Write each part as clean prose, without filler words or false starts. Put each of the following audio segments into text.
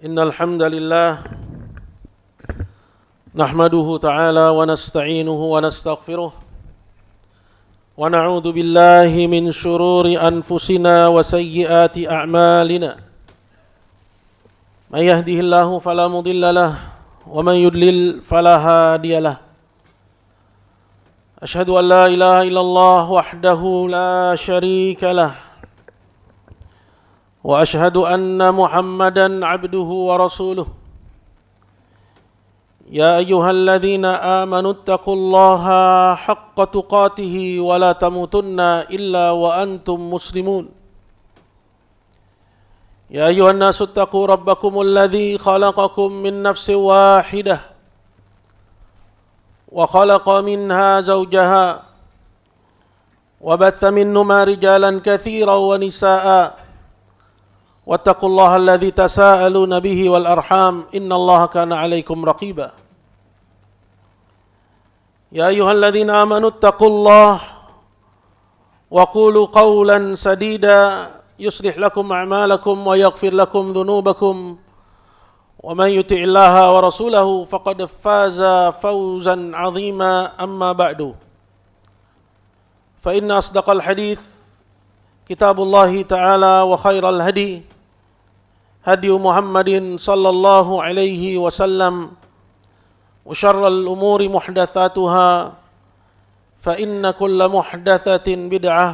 إن الحمد لله نحمده تعالى ونستعينه ونستغفره ونعوذ بالله من شرور أنفسنا وسيئات أعمالنا من يهده الله فلا مضل له ومن يضلل فلا هادي له أشهد أن لا إله إلا الله وحده لا شريك له وأشهد أن محمدًا عبده ورسوله يا أيها الذين آمنوا اتقوا الله حق تقاته ولا تموتن إلا وأنتم مسلمون يا أيها الناس اتقوا ربكم الذي خلقكم من نفس واحدة وخلق منها زوجها وبث منهما رجالا كثيرا ونساء واتقوا الله الذي تساءلون به والأرحام إن الله كان عليكم رقيبا يا أيها الذين آمنوا اتقوا الله وقولوا قولا سديدا يصلح لكم أعمالكم ويغفر لكم ذنوبكم ومن يطع الله ورسوله فقد فاز فوزا عظيما أما بعد فإن أصدق الحديث كتاب الله تعالى وخير الهدي هدي محمد صلى الله عليه وسلم وشر الأمور محدثاتها فإن كل محدثة بدعة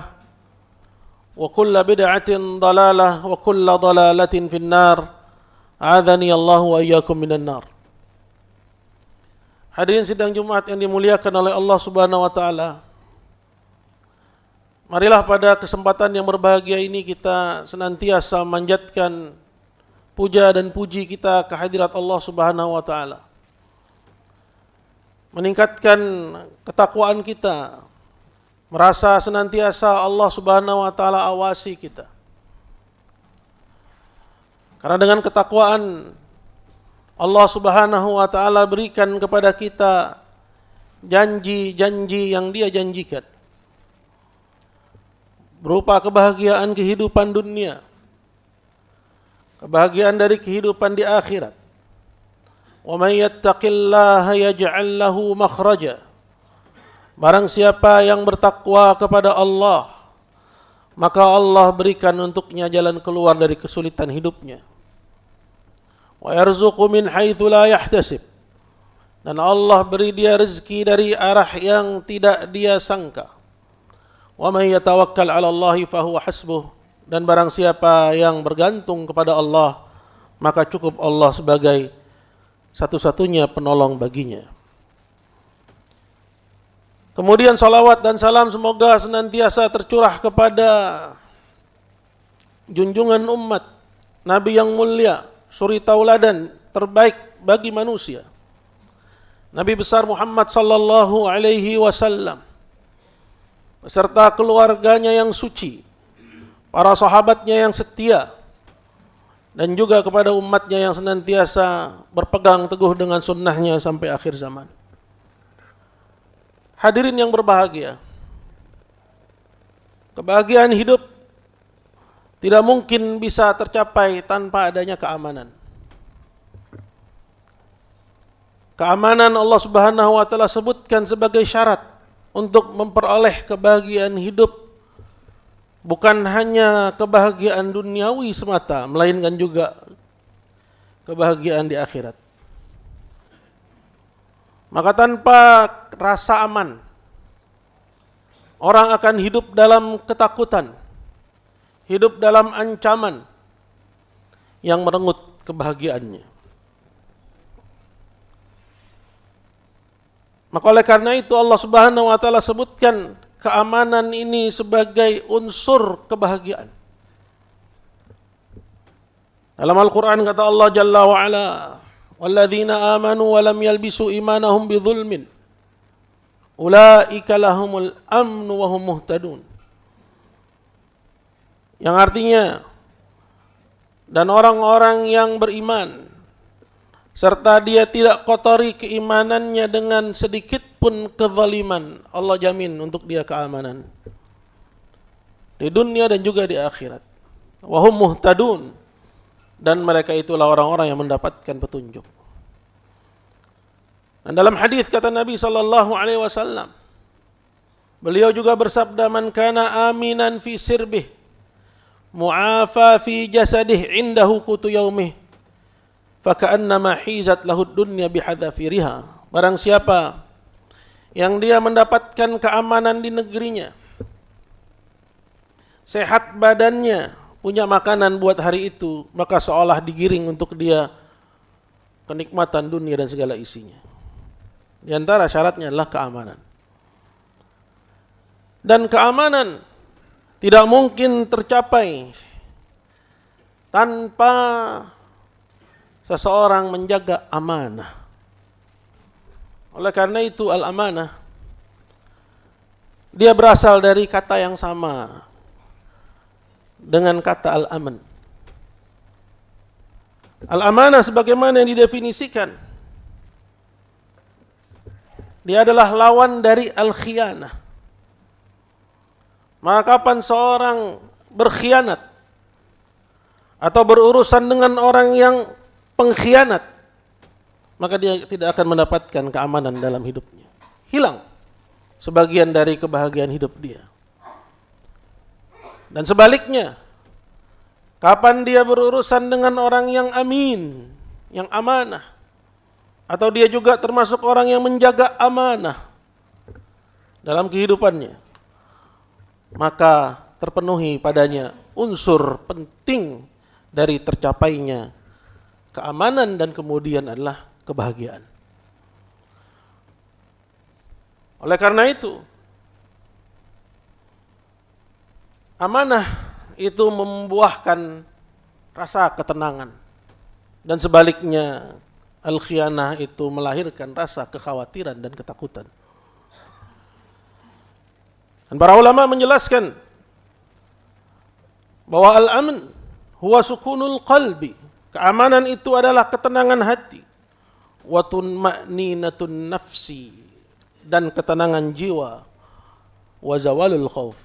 وكل بدعة ضلالة وكل ضلالة في النار أعاذني الله وإياكم من النار. Hadirin sidang Jumat yang dimuliakan oleh Allah Subhanahu wa taala. Marilah pada kesempatan yang berbahagia ini kita senantiasa manjatkan puja dan puji kita kehadirat Allah Subhanahu wa taala. Meningkatkan ketakwaan kita, merasa senantiasa Allah Subhanahu wa taala awasi kita. Karena dengan ketakwaan Allah Subhanahu wa taala berikan kepada kita janji-janji yang Dia janjikan. Berupa kebahagiaan kehidupan dunia, kebahagiaan dari kehidupan di akhirat. Wa may yattaqillaha yaj'al lahu makhraja. Barang siapa yang bertakwa kepada Allah, maka Allah berikan untuknya jalan keluar dari kesulitan hidupnya. Wa yarzuqu min haitsu la yahtasib. Dan Allah beri dia rezeki dari arah yang tidak dia sangka. Wa may yatawakkal 'ala Allahi fahuwa hasbuh. Dan barang siapa yang bergantung kepada Allah, maka cukup Allah sebagai satu-satunya penolong baginya. Kemudian salawat dan salam semoga senantiasa tercurah kepada junjungan umat, Nabi yang mulia, suri tauladan terbaik bagi manusia, Nabi besar Muhammad sallallahu alaihi wasallam, beserta keluarganya yang suci, para sahabatnya yang setia, dan juga kepada umatnya yang senantiasa berpegang teguh dengan sunnahnya sampai akhir zaman. Hadirin yang berbahagia, kebahagiaan hidup tidak mungkin bisa tercapai tanpa adanya keamanan. Keamanan Allah Subhanahu wa taala sebutkan sebagai syarat untuk memperoleh kebahagiaan hidup. Bukan hanya kebahagiaan duniawi semata, melainkan juga kebahagiaan di akhirat. Maka tanpa rasa aman, orang akan hidup dalam ketakutan, hidup dalam ancaman yang merenggut kebahagiaannya. Maka oleh karena itu Allah Subhanahu wa taala sebutkan keamanan ini sebagai unsur kebahagiaan. Dalam Al-Quran kata Allah Jalla wa'ala, وَالَّذِينَ آمَنُوا وَلَمْ يَلْبِسُوا إِيمَانَهُمْ بِظُلْمٍ أُولَٰئِكَ لَهُمُ الْأَمْنُ وَهُمْ مُهْتَدُونَ. Yang artinya, dan orang-orang yang beriman serta dia tidak kotori keimanannya dengan sedikit pun kezaliman, Allah jamin untuk dia keamanan di dunia dan juga di akhirat. Wahum muhtadun, dan mereka itulah orang-orang yang mendapatkan petunjuk. Dan dalam hadis kata Nabi sallallahu alaihi wasallam, beliau juga bersabda, "Man kana aminan fi sirbih, mu'afa fi jasadih indahu qutu yaumih, faka'annama hizat lahu dunya bihadzafiriha." Barang siapa yang dia mendapatkan keamanan di negerinya, sehat badannya, punya makanan buat hari itu, maka seolah digiring untuk dia kenikmatan dunia dan segala isinya. Di antara syaratnya adalah keamanan. Dan keamanan tidak mungkin tercapai tanpa seseorang menjaga amanah. Oleh karena itu al-amanah, dia berasal dari kata yang sama dengan kata al-aman. Al-amanah sebagaimana yang didefinisikan, dia adalah lawan dari al-khiyanah. Maka kapan seorang berkhianat atau berurusan dengan orang yang pengkhianat, maka dia tidak akan mendapatkan keamanan dalam hidupnya. Hilang sebagian dari kebahagiaan hidup dia. Dan sebaliknya, kapan dia berurusan dengan orang yang amin, yang amanah, atau dia juga termasuk orang yang menjaga amanah dalam kehidupannya, maka terpenuhi padanya unsur penting dari tercapainya keamanan dan kemudian adalah kebahagiaan. Oleh karena itu, amanah itu membuahkan rasa ketenangan, dan sebaliknya al-khiyanah itu melahirkan rasa kekhawatiran dan ketakutan. Dan para ulama menjelaskan bahwa al-aman huwa sukunul qalbi, keamanan itu adalah ketenangan hati, wa tunma'ninatun nafsi, dan ketenangan jiwa, wa zawalul khauf,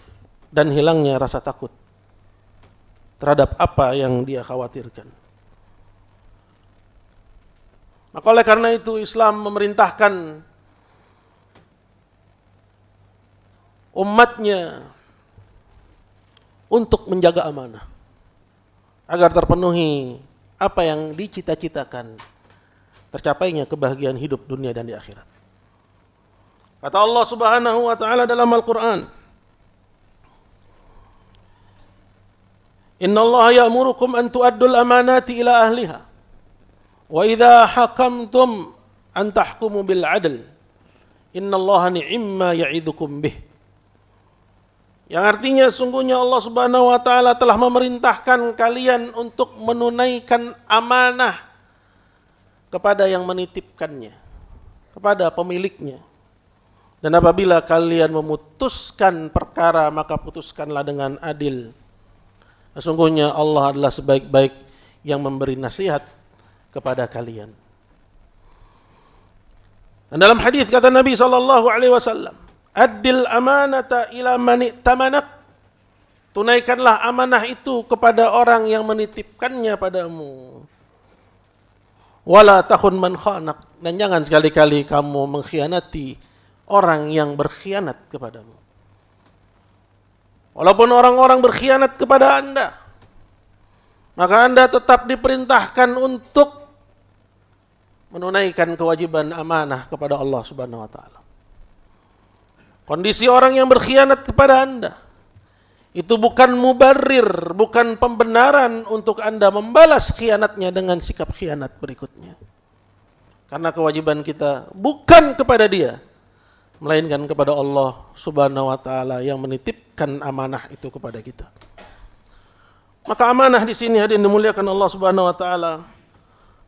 dan hilangnya rasa takut terhadap apa yang dia khawatirkan. Maka oleh karena itu Islam memerintahkan umatnya untuk menjaga amanah agar terpenuhi apa yang dicita-citakan, tercapainya kebahagiaan hidup dunia dan di akhirat. Kata Allah Subhanahu wa taala dalam Al-Qur'an, "Innallaha ya'murukum an tu'addul amanati ila ahliha wa idza hakamtum an tahkumu bil 'adl innallaha ni'imma ya'idukum bih." Yang artinya sungguhnya Allah Subhanahu wa taala telah memerintahkan kalian untuk menunaikan amanah kepada yang menitipkannya, kepada pemiliknya. Dan apabila kalian memutuskan perkara, maka putuskanlah dengan adil. Sesungguhnya Allah adalah sebaik-baik yang memberi nasihat kepada kalian. Dan dalam hadis kata Nabi sallallahu alaihi wasallam, "Addil amanata ila man i'tamanak." Tunaikanlah amanah itu kepada orang yang menitipkannya padamu. Wala takhun man khanak, dan jangan sekali-kali kamu mengkhianati orang yang berkhianat kepadamu. Walaupun orang-orang berkhianat kepada Anda, maka Anda tetap diperintahkan untuk menunaikan kewajiban amanah kepada Allah Subhanahu wa taala. Kondisi orang yang berkhianat kepada Anda itu bukan mubarrir, bukan pembenaran untuk Anda membalas khianatnya dengan sikap khianat berikutnya. Karena kewajiban kita bukan kepada dia, melainkan kepada Allah Subhanahu wa taala yang menitipkan amanah itu kepada kita. Maka amanah di sini hadirin dimuliakan Allah Subhanahu wa taala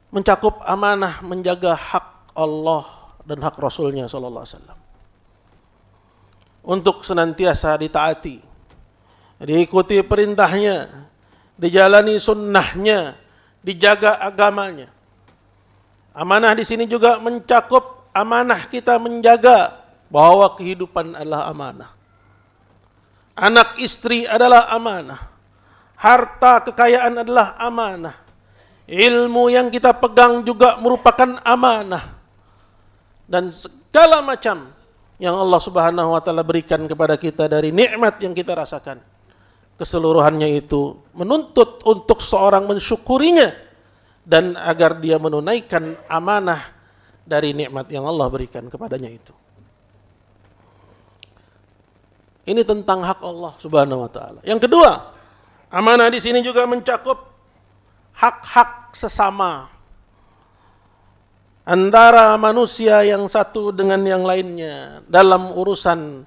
mencakup amanah menjaga hak Allah dan hak Rasulnya sallallahu alaihi wasallam. Untuk senantiasa ditaati, diikuti perintahnya, dijalani sunnahnya, dijaga agamanya. Amanah di sini juga mencakup amanah kita menjaga bahwa kehidupan adalah amanah. Anak istri adalah amanah. Harta kekayaan adalah amanah. ilmu yang kita pegang juga merupakan amanah. Dan segala macam yang Allah Subhanahu wa taala berikan kepada kita dari nikmat yang kita rasakan, keseluruhannya itu menuntut untuk seorang mensyukurinya dan agar dia menunaikan amanah dari nikmat yang Allah berikan kepadanya itu. Ini tentang hak Allah Subhanahu wa taala. Yang kedua, amanah di sini juga mencakup hak-hak sesama antara manusia yang satu dengan yang lainnya dalam urusan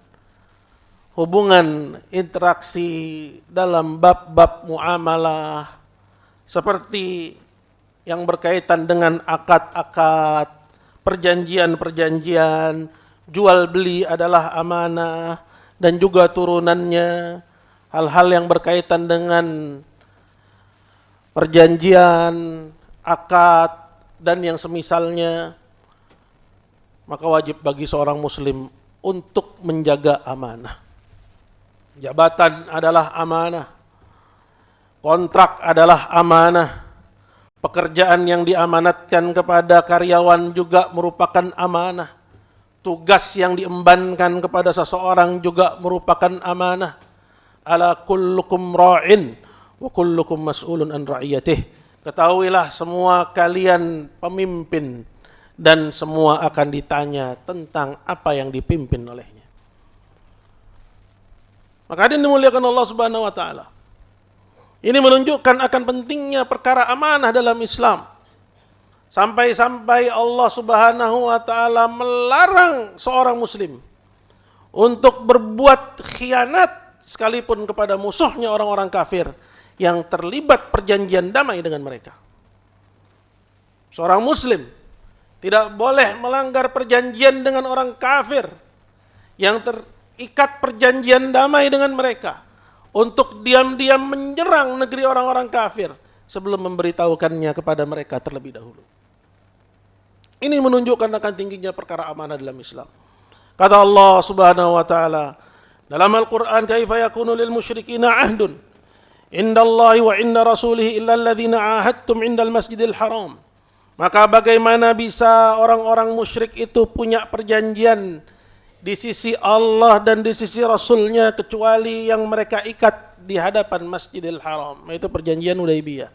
hubungan interaksi dalam bab-bab muamalah seperti yang berkaitan dengan akad-akad, perjanjian-perjanjian, jual beli adalah amanah dan juga turunannya, hal-hal yang berkaitan dengan perjanjian, akad dan yang semisalnya, maka wajib bagi seorang muslim untuk menjaga amanah. Jabatan adalah amanah, kontrak adalah amanah, pekerjaan yang diamanatkan kepada karyawan juga merupakan amanah, tugas yang diembankan kepada seseorang juga merupakan amanah. Ala kullukum ra'in wa kullukum mas'ulun an ra'iyatih. Ketahuilah semua kalian pemimpin dan semua akan ditanya tentang apa yang dipimpin olehnya. Maka hadirin dimuliakan Allah Subhanahu wa taala. Ini menunjukkan akan pentingnya perkara amanah dalam Islam. Sampai-sampai Allah Subhanahu wa taala melarang seorang muslim untuk berbuat khianat sekalipun kepada musuhnya orang-orang kafir yang terlibat perjanjian damai dengan mereka. Seorang muslim tidak boleh melanggar perjanjian dengan orang kafir yang terikat perjanjian damai dengan mereka untuk diam-diam menyerang negeri orang-orang kafir sebelum memberitahukannya kepada mereka terlebih dahulu. Ini menunjukkan akan tingginya perkara amanah dalam Islam. Kata Allah Subhanahu wa taala dalam Al-Qur'an, "Kaifa yakunu lil musyrikina 'ahdun indallahi wa inda rasulih illa alladhina 'ahadtum indal masjidil haram." Maka bagaimana bisa orang-orang musyrik itu punya perjanjian di sisi Allah dan di sisi Rasulnya kecuali yang mereka ikat di hadapan Masjidil Haram, yaitu perjanjian Hudaybiyah.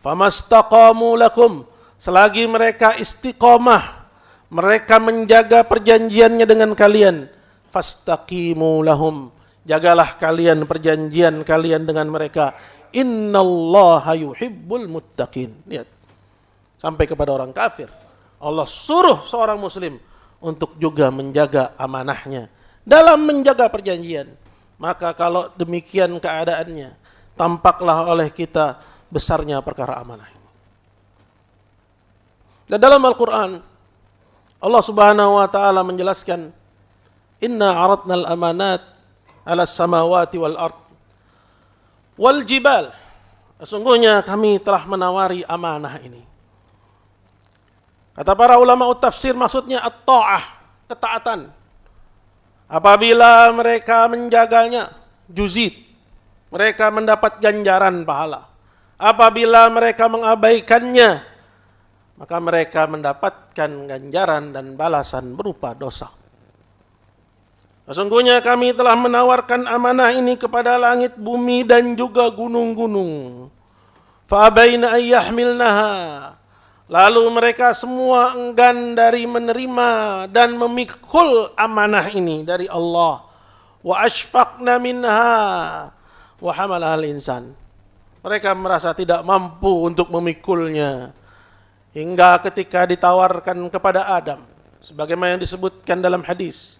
Famastaqamu lakum, selagi mereka istiqamah, mereka menjaga perjanjiannya dengan kalian, fastaqimu lahum, jagalah kalian perjanjian kalian dengan mereka. Innallaha yuhibbul muttaqin. Lihat, sampai kepada orang kafir Allah suruh seorang muslim untuk juga menjaga amanahnya dalam menjaga perjanjian. Maka kalau demikian keadaannya, tampaklah oleh kita besarnya perkara amanah. Dan dalam Al-Quran Allah Subhanahu wa taala menjelaskan, "Inna 'aradnal amanat 'alas samawati wal ard wal jibal." Sesungguhnya kami telah menawari amanah ini. Kata para ulama tafsir, maksudnya at-ta'ah, ketaatan. Apabila mereka menjaganya, juzid, mereka mendapat ganjaran pahala. Apabila mereka mengabaikannya, maka mereka mendapatkan ganjaran dan balasan berupa dosa. Sesungguhnya kami telah menawarkan amanah ini kepada langit, bumi dan juga gunung-gunung. Fa'abaina ayyahmilnaha. Lalu mereka semua enggan dari menerima dan memikul amanah ini dari Allah. Wa ashfaqna minha wa hamalahal insan. Mereka merasa tidak mampu untuk memikulnya. Hingga ketika ditawarkan kepada Adam, sebagaimana yang disebutkan dalam hadis,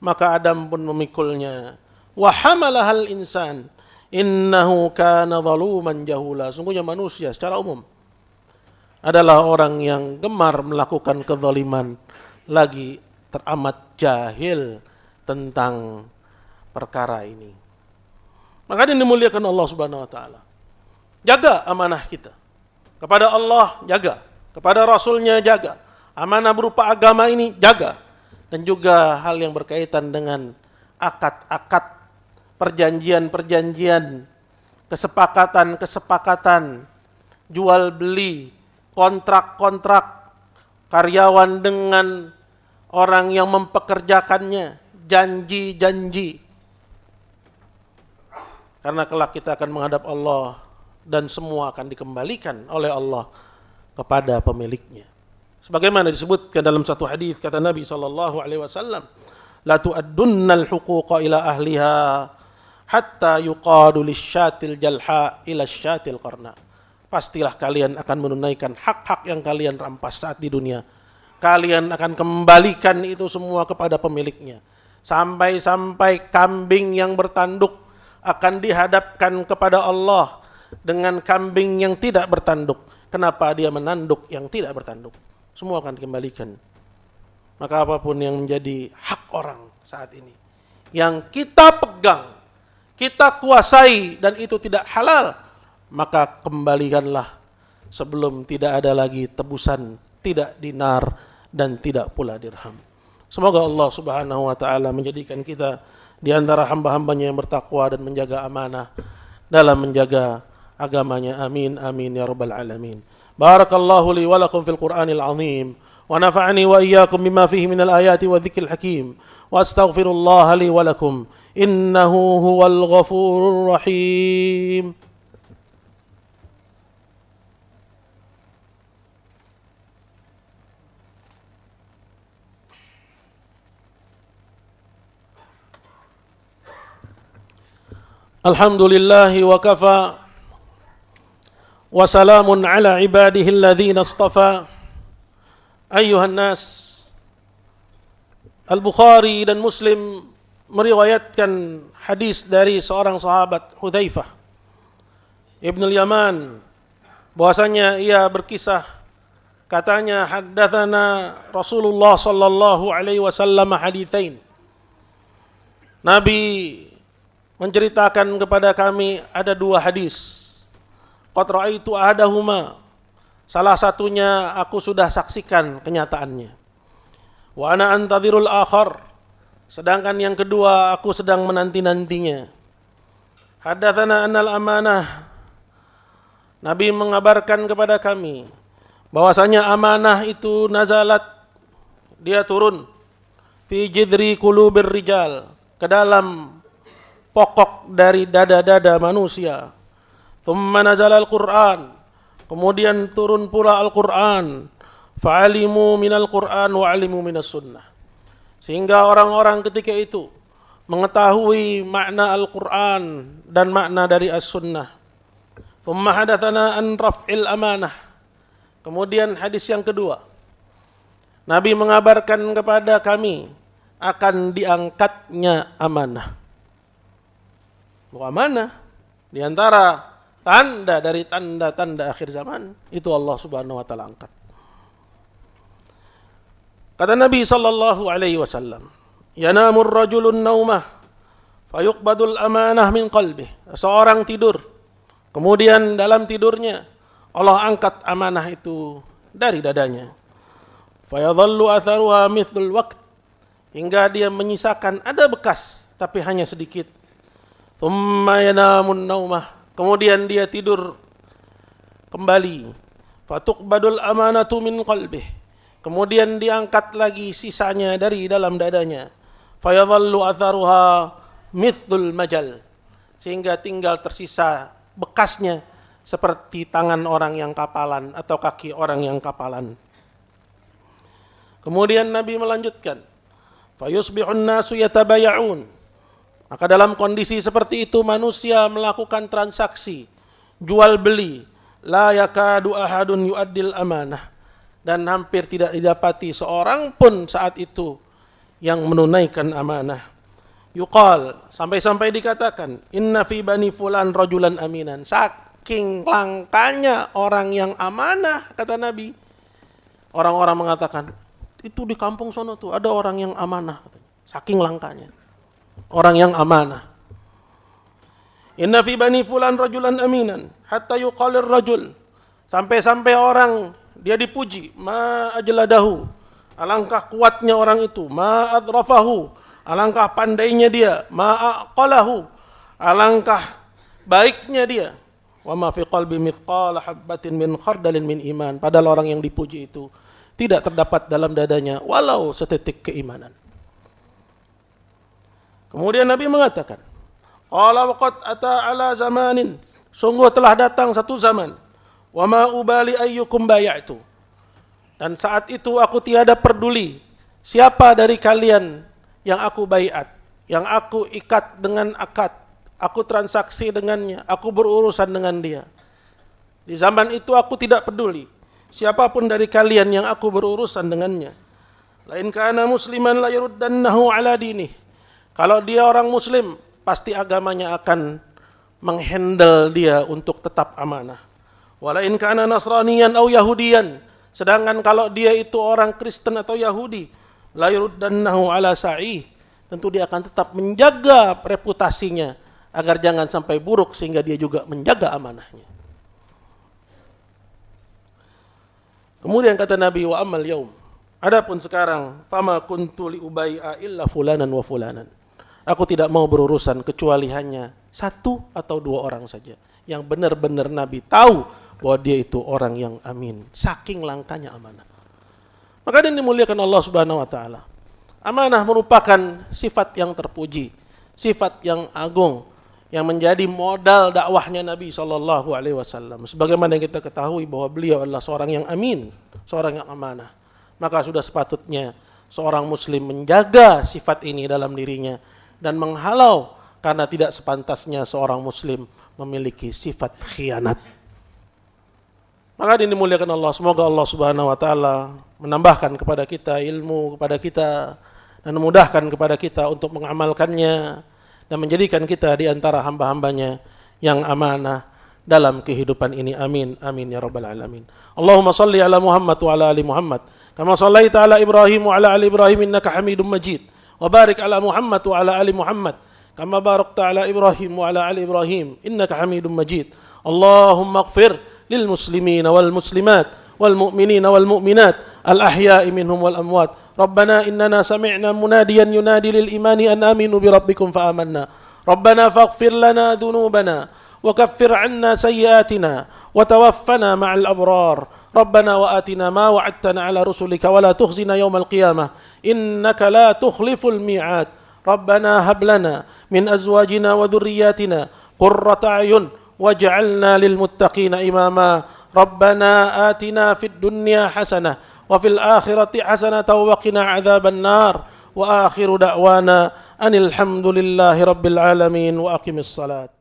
maka Adam pun memikulnya. Wa hamalahal insan innahu kana zaluman jahula. Sungguhnya manusia secara umum adalah orang yang gemar melakukan kezaliman, lagi teramat jahil tentang perkara ini. Maka ini dimuliakan Allah Subhanahu wa taala. Jaga amanah kita. Kepada Allah jaga, kepada Rasulnya jaga. Amanah berupa agama ini jaga. Dan juga hal yang berkaitan dengan akad-akad, perjanjian-perjanjian, kesepakatan-kesepakatan jual beli, kontrak-kontrak karyawan dengan orang yang mempekerjakannya, janji-janji. Karena kelak kita akan menghadap Allah dan semua akan dikembalikan oleh Allah kepada pemiliknya. Sebagaimana disebutkan dalam satu hadis kata Nabi SAW, la tu'addunnal huquqa ila ahliha hatta yuqadu lisyatil jalha ila syatil qarna. Pastilah kalian akan menunaikan hak-hak yang kalian rampas saat di dunia. Kalian akan kembalikan itu semua kepada pemiliknya. Sampai-sampai kambing yang bertanduk akan dihadapkan kepada Allah dengan kambing yang tidak bertanduk. Kenapa dia menanduk yang tidak bertanduk? Semua akan dikembalikan. Maka apapun yang menjadi hak orang saat ini, yang kita pegang, kita kuasai dan itu tidak halal, maka kembalikanlah sebelum tidak ada lagi tebusan, tidak dinar dan tidak pula dirham. Semoga Allah Subhanahu wa taala menjadikan kita di antara hamba-hambanya yang bertakwa dan menjaga amanah dalam menjaga agamanya. Amin amin ya rabbal alamin. Barakallahu li wa lakum fil Qur'anil azim wa nafa'ani wa iyyakum bima fihi minal ayati wa dzikril hakim wa astaghfirullah li wa lakum innahu huwal ghafurur rahim. Alhamdulillahi wa kafa wa salamun ala ibadihi alladhina istafa. Ayyuhan nas, Al-Bukhari dan Muslim meriwayatkan hadis dari seorang sahabat Hudzaifah Ibn al-Yaman, bahwasanya ia berkisah, katanya haddatsana Rasulullah sallallahu alaihi wasallam haditsain. Nabi menceritakan kepada kami ada dua hadis. Qad ra'aitu ahadahuma, salah satunya aku sudah saksikan kenyataannya. Wa ana antadhirul akhar, sedangkan yang kedua aku sedang menanti-nantinya. Haddatsana annal amanah, Nabi mengabarkan kepada kami bahwasanya amanah itu nazalat, dia turun fi jidri qulubir rijal, ke dalam pokok dari dada-dada manusia. Thumma nazala al-Qur'an, kemudian turun pula Al-Qur'an. Fa'alimu minal Qur'an wa alimu minas sunnah, sehingga orang-orang ketika itu mengetahui makna Al-Qur'an dan makna dari as-sunnah. Thumma hadatsana an raf'il amanah, kemudian hadis yang kedua, Nabi mengabarkan kepada kami akan diangkatnya amanah. Amanah di antara tanda dari tanda-tanda akhir zaman itu Allah Subhanahu wa taala angkat. Kata Nabi sallallahu alaihi wasallam, "Yanamur rajulun naumah fayuqbadul amanah min qalbih." Seorang tidur, kemudian dalam tidurnya Allah angkat amanah itu dari dadanya. Fayadhallu atharuha mithlul waqt, hingga dia menyisakan ada bekas tapi hanya sedikit. Thumma yanamun naumah, kemudian dia tidur kembali. Fatuqbadul amanatu min qalbih, kemudian diangkat lagi sisanya dari dalam dadanya. Fayadhallu atharuha mithlul majal, sehingga tinggal tersisa bekasnya seperti tangan orang yang kapalan atau kaki orang yang kapalan. Kemudian Nabi melanjutkan, fayusbihun nasu yatabaya'un, maka dalam kondisi seperti itu manusia melakukan transaksi jual beli, la yakadu ahadun yu'addil amanah, dan hampir tidak didapati seorang pun saat itu yang menunaikan amanah. Yuqal, sampai-sampai dikatakan, inna fi bani fulan rajulan aminan, saking langkanya orang yang amanah, kata Nabi. Orang-orang mengatakan, itu di kampung sono tuh ada orang yang amanah, saking langkanya orang yang amanah. Inna fi bani fulan rajulan aminan hatta yuqalir rajul, sampai-sampai orang dia dipuji, ma ajladahu, alangkah kuatnya orang itu, ma adrafahu, alangkah pandainya dia, ma aqalahu, alangkah baiknya dia, wa ma fi qalbi mithqala habatin min khardalin min iman. Padahal orang yang dipuji itu tidak terdapat dalam dadanya walau setitik keimanan. Kemudian Nabi mengatakan, qala waqad ata ala zamanin, sungguh telah datang satu zaman, wa ma ubali ayyukum bay'atu, dan saat itu aku tiada peduli siapa dari kalian yang aku baiat, yang aku ikat dengan akad, aku transaksi dengannya, aku berurusan dengan dia. Di zaman itu aku tidak peduli siapapun dari kalian yang aku berurusan dengannya. Lain kana musliman la yuruddannahu ala dinih. Kalau dia orang muslim, pasti agamanya akan menghandle dia untuk tetap amanah. Walain kana nasraniyan au yahudiyan. Sedangkan kalau dia itu orang Kristen atau Yahudi, la yuruddannahu ala sa'i. Tentu dia akan tetap menjaga reputasinya agar jangan sampai buruk, sehingga dia juga menjaga amanahnya. Kemudian kata Nabi, wa amal yaum, adapun sekarang, fama kuntu li ubai'a illa fulanan wa fulanan. Aku tidak mau berurusan kecuali hanya satu atau dua orang saja yang benar-benar Nabi tahu bahwa dia itu orang yang amin. Saking langkanya amanah. Maka ini dimuliakan Allah Subhanahu wa taala. Amanah merupakan sifat yang terpuji, sifat yang agung, yang menjadi modal dakwahnya Nabi sallallahu alaihi wasallam. Sebagaimana yang kita ketahui bahwa beliau adalah seorang yang amin, seorang yang amanah. Maka sudah sepatutnya seorang muslim menjaga sifat ini dalam dirinya dan menghalau karena tidak sepantasnya seorang muslim memiliki sifat khianat. Maka ini dimuliakan Allah, semoga Allah Subhanahu wa taala menambahkan kepada kita ilmu kepada kita dan memudahkan kepada kita untuk mengamalkannya dan menjadikan kita di antara hamba-hambanya yang amanah dalam kehidupan ini. Amin amin ya rabbal alamin. Allahumma salli ala Muhammad wa ala ali Muhammad kama sallaita ala Ibrahim wa ala ali Ibrahim innaka Hamidum Majid. Wa barik ala Muhammad wa ala ali Muhammad kama barakta ala Ibrahim wa ala ali Ibrahim innaka Hamidum Majid. Allahumma ighfir lil muslimina wal muslimat wal mu'minina wal mu'minat al ahya'i minhum wal amwat. Rabbana innana sami'na munadiyan yunadi lil imani an aminu bi rabbikum fa amanna. Rabbana faghfir lana dhunubana wa kaffir 'anna sayyi'atina wa tawaffana ma'al abrar. ربنا وآتنا ما وعدتنا على رسلك ولا تخزنا يوم القيامة إنك لا تخلف الميعاد. ربنا هب لنا من أزواجنا وذرياتنا قرة أعين واجعلنا للمتقين إماما. ربنا آتنا في الدنيا حسنة وفي الآخرة حسنة وقنا عذاب النار. وآخر دعوانا أن الحمد لله رب العالمين وأقم الصلاة.